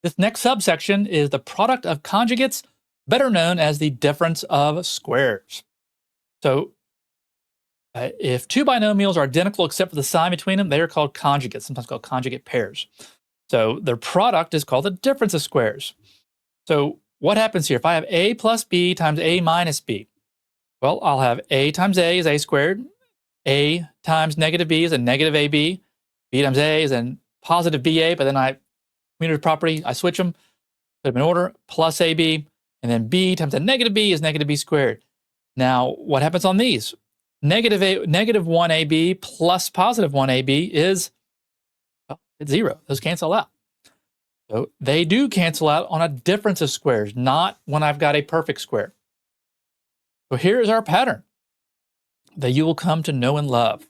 This next subsection is the product of conjugates, better known as the difference of squares. So if two binomials are identical except for the sign between them, they are called conjugates, sometimes called conjugate pairs. So their product is called the difference of squares. So what happens here? If I have a plus b times a minus b, well, I'll have a times a is a squared, a times negative b is a negative ab, b times a is a positive ba, but then commutative property, I switch them, put them in order, plus ab, and then b times a negative b is negative b squared. Now, what happens on these? Negative 1ab plus positive 1ab is, well, it's 0. Those cancel out. So they do cancel out on a difference of squares, not when I've got a perfect square. So here is our pattern that you will come to know and love.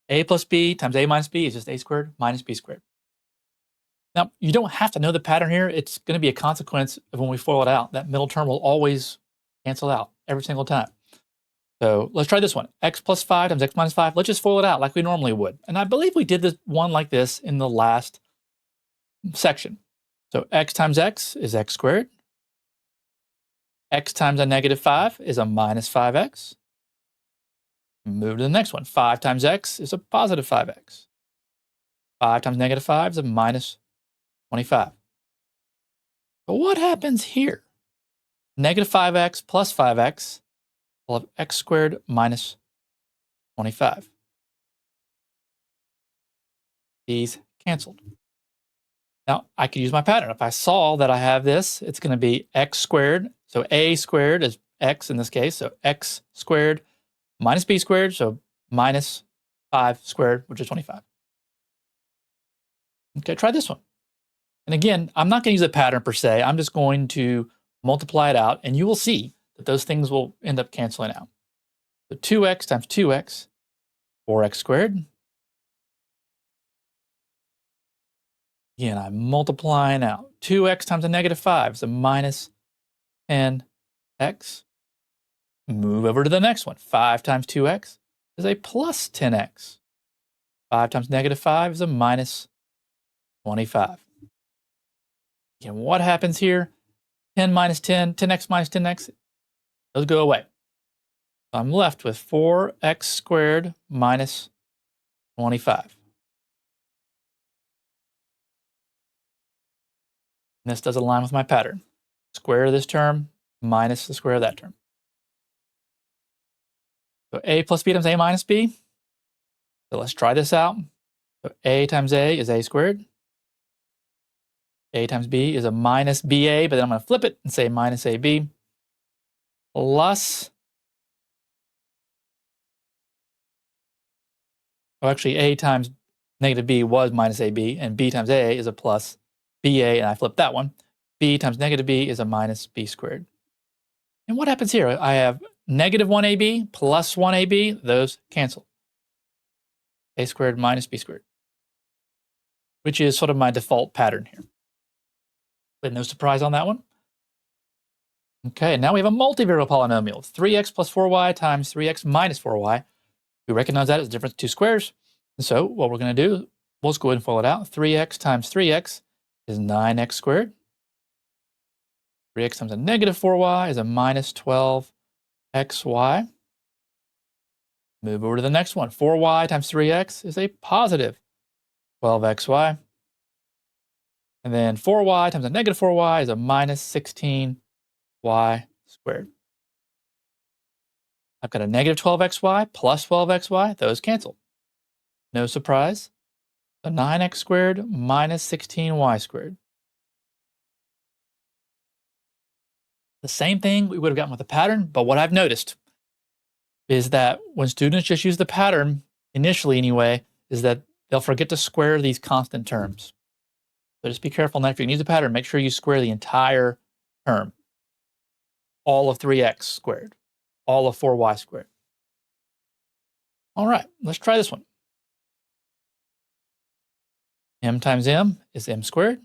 A plus b times a minus b is just a squared minus b squared. Now, you don't have to know the pattern here. It's going to be a consequence of when we FOIL it out. That middle term will always cancel out every single time. So let's try this one. X plus 5 times x minus 5. Let's just FOIL it out like we normally would. And I believe we did this one like this in the last section. So x times x is x squared. X times a negative 5 is a minus 5x. Move to the next one. 5 times x is a positive 5x. 5 times negative 5 is a minus 25. But what happens here? Negative 5x plus 5x will have x squared minus 25. These canceled. Now, I could use my pattern. If I saw that I have this, it's going to be x squared. So a squared is x in this case. So x squared minus b squared. So minus 5 squared, which is 25. Okay, try this one. And again, I'm not going to use a pattern per se. I'm just going to multiply it out, and you will see that those things will end up canceling out. So 2x times 2x, 4x squared. Again, I'm multiplying out. 2x times a negative 5 is a minus 10x. Move over to the next one. 5 times 2x is a plus 10x. 5 times negative 5 is a minus 25. Again, what happens here? 10 minus 10, 10x minus 10x, those go away. So I'm left with 4x squared minus 25. And this doesn't align with my pattern. Square of this term minus the square of that term. So a plus b times a minus b. So let's try this out. So a times a is a squared. A times b is a minus ba, but then I'm going to flip it and say minus ab plus, oh, actually a times negative b was minus ab, and b times a is a plus ba, and I flip that one. B times negative b is a minus b squared. And what happens here? I have negative 1ab plus 1ab, those cancel. A squared minus b squared, which is sort of my default pattern here. But no surprise on that one. Okay, now we have a multivariable polynomial, 3x plus 4y times 3x minus 4y. We recognize that as the difference of two squares. And so what we're going to do, we'll just go ahead and FOIL it out. 3x times 3x is 9x squared. 3x times a negative 4y is a minus 12xy. Move over to the next one. 4y times 3x is a positive 12xy. And then 4y times a negative 4y is a minus 16y squared. I've got a negative 12xy plus 12xy. Those cancel. No surprise. So 9x squared minus 16y squared. The same thing we would have gotten with the pattern, but what I've noticed is that when students just use the pattern, initially anyway, is that they'll forget to square these constant terms. So just be careful now. If you can use the pattern, make sure you square the entire term. All of 3x squared. All of 4y squared. All right, let's try this one. M times m is m squared.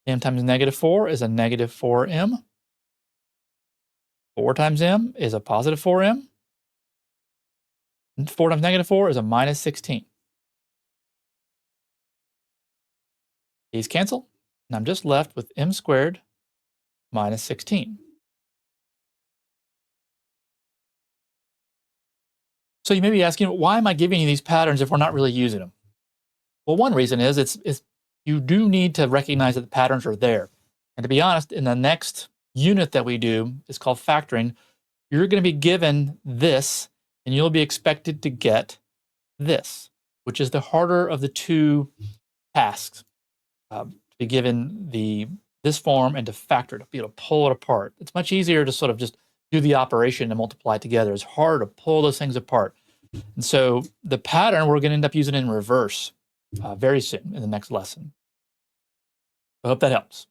M times negative 4 is a negative 4m. 4 times m is a positive 4m. And 4 times negative 4 is a minus 16. These cancel, and I'm just left with m squared minus 16. So you may be asking, why am I giving you these patterns if we're not really using them? Well, one reason is it's you do need to recognize that the patterns are there. And to be honest, in the next unit that we do, it's called factoring, you're going to be given this, and you'll be expected to get this, which is the harder of the two tasks. To be given this form and to factor it, to be able to pull it apart. It's much easier to sort of just do the operation and multiply it together. It's hard to pull those things apart. And so the pattern we're going to end up using in reverse very soon in the next lesson. I hope that helps.